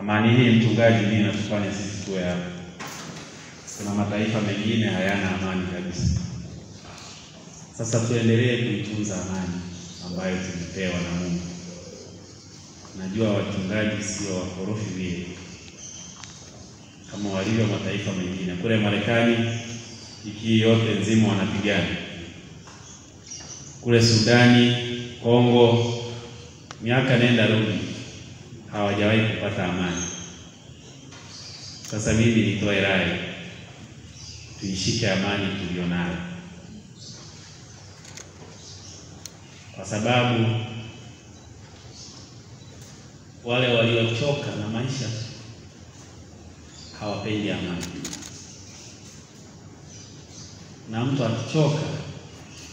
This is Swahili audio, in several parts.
Amani hii mchungaji ndio inatufanya sisi tuwe hapa. Kuna mataifa mengine hayana amani kabisa. Sasa tuendelee kuitunza amani ambayo tumepewa na Mungu. Najua wachungaji sio wakorofi vile kama walivyo mataifa mengine. Kule Marekani wiki yote nzima wanapigana. Kule Sudani, Kongo, miaka nenda rudi hawajawahi kupata amani. Sasa mimi nitoe rai, tuishike amani tulionayo, kwa sababu wale waliochoka na maisha hawapendi amani. Na mtu akichoka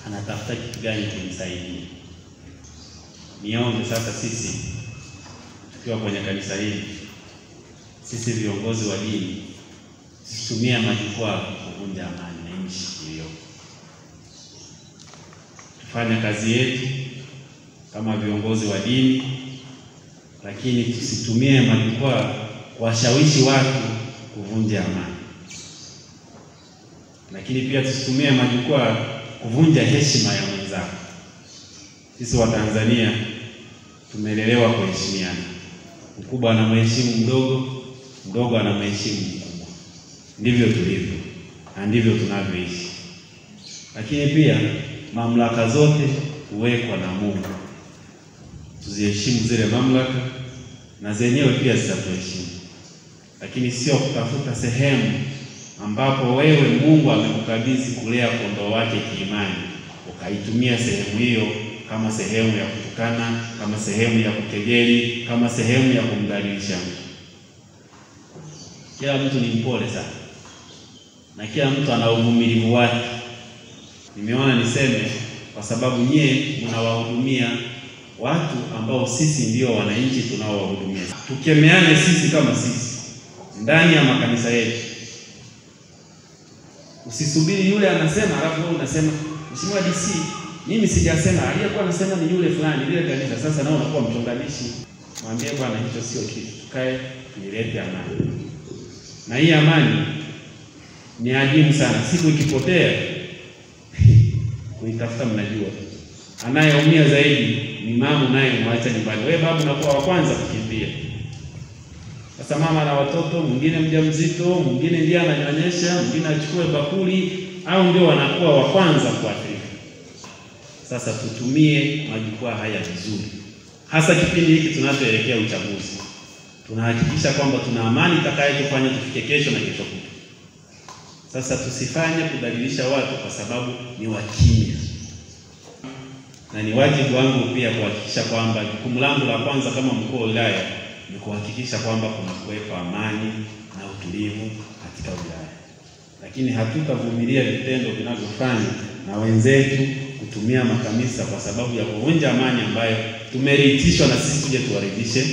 anatafuta kitu gani kumsaidia. Niombe sasa sisi tukiwa kwenye kanisa hili, sisi viongozi wa dini, tusitumie majukwaa kuvunja amani na nchi hiyo. Tufanye kazi yetu kama viongozi wa dini, lakini tusitumie majukwaa kuwashawishi watu kuvunja amani. Lakini pia tusitumie majukwaa kuvunja heshima ya mwenzako. Sisi wa Tanzania tumelelewa kuheshimiana. Mkubwa anamheshimu mdogo, mdogo anamheshimu mkubwa. Ndivyo tulivyo na ndivyo tunavyoishi. Lakini pia mamlaka zote huwekwa na Mungu. Tuziheshimu zile mamlaka na zenyewe pia zitatuheshimu. Lakini sio kutafuta sehemu ambapo wewe Mungu amekukabidhi kulea kondoo wake kiimani, ukaitumia sehemu hiyo kama sehemu ya kutukana, kama sehemu ya kukejeli, kama sehemu ya kumdhalilisha mtu. Kila mtu ni mpole sana, na kila mtu ana uvumilivu wake. Nimeona niseme kwa sababu nyie mnawahudumia watu ambao sisi ndio wananchi tunaowahudumia. Tukemeane sisi kama sisi ndani ya makanisa yetu. Usisubiri yule anasema alafu wewe unasema Mheshimiwa DC, mimi sijasema, aliyekuwa anasema ni yule fulani ile kanisa. Sasa nao unakuwa mchonganishi. Mwambie bwana, hicho sio kitu. Tukae tuilete amani. Na hii amani ni adimu sana. Siku ikipotea kuitafuta mnajua. Anayeumia zaidi ni mama naye mwacha nyumbani. Wewe babu unakuwa wa kwanza kukimbia. Sasa mama na watoto, mwingine mjamzito, mwingine ndiye ananyonyesha, mwingine achukue bakuli, au ndio wanakuwa wa kwanza kuathirika. Sasa tutumie majukwaa haya vizuri. Hasa kipindi hiki tunapoelekea uchaguzi. Tunahakikisha kwamba tuna amani itakayotufanya tufike kesho na kesho kutwa. Sasa tusifanye kudhalilisha watu kwa sababu ni wakimya. Na ni wajibu wangu pia kuhakikisha kwamba jukumu langu la kwanza kama mkuu wa wilaya ni kuhakikisha kwamba kuna kuwepo amani na utulivu katika wilaya. Lakini hatutavumilia vitendo vinavyofanywa na wenzetu kutumia makanisa kwa sababu ya kuvunja amani ambayo tumeritishwa na sisi tuje tuwaridhishe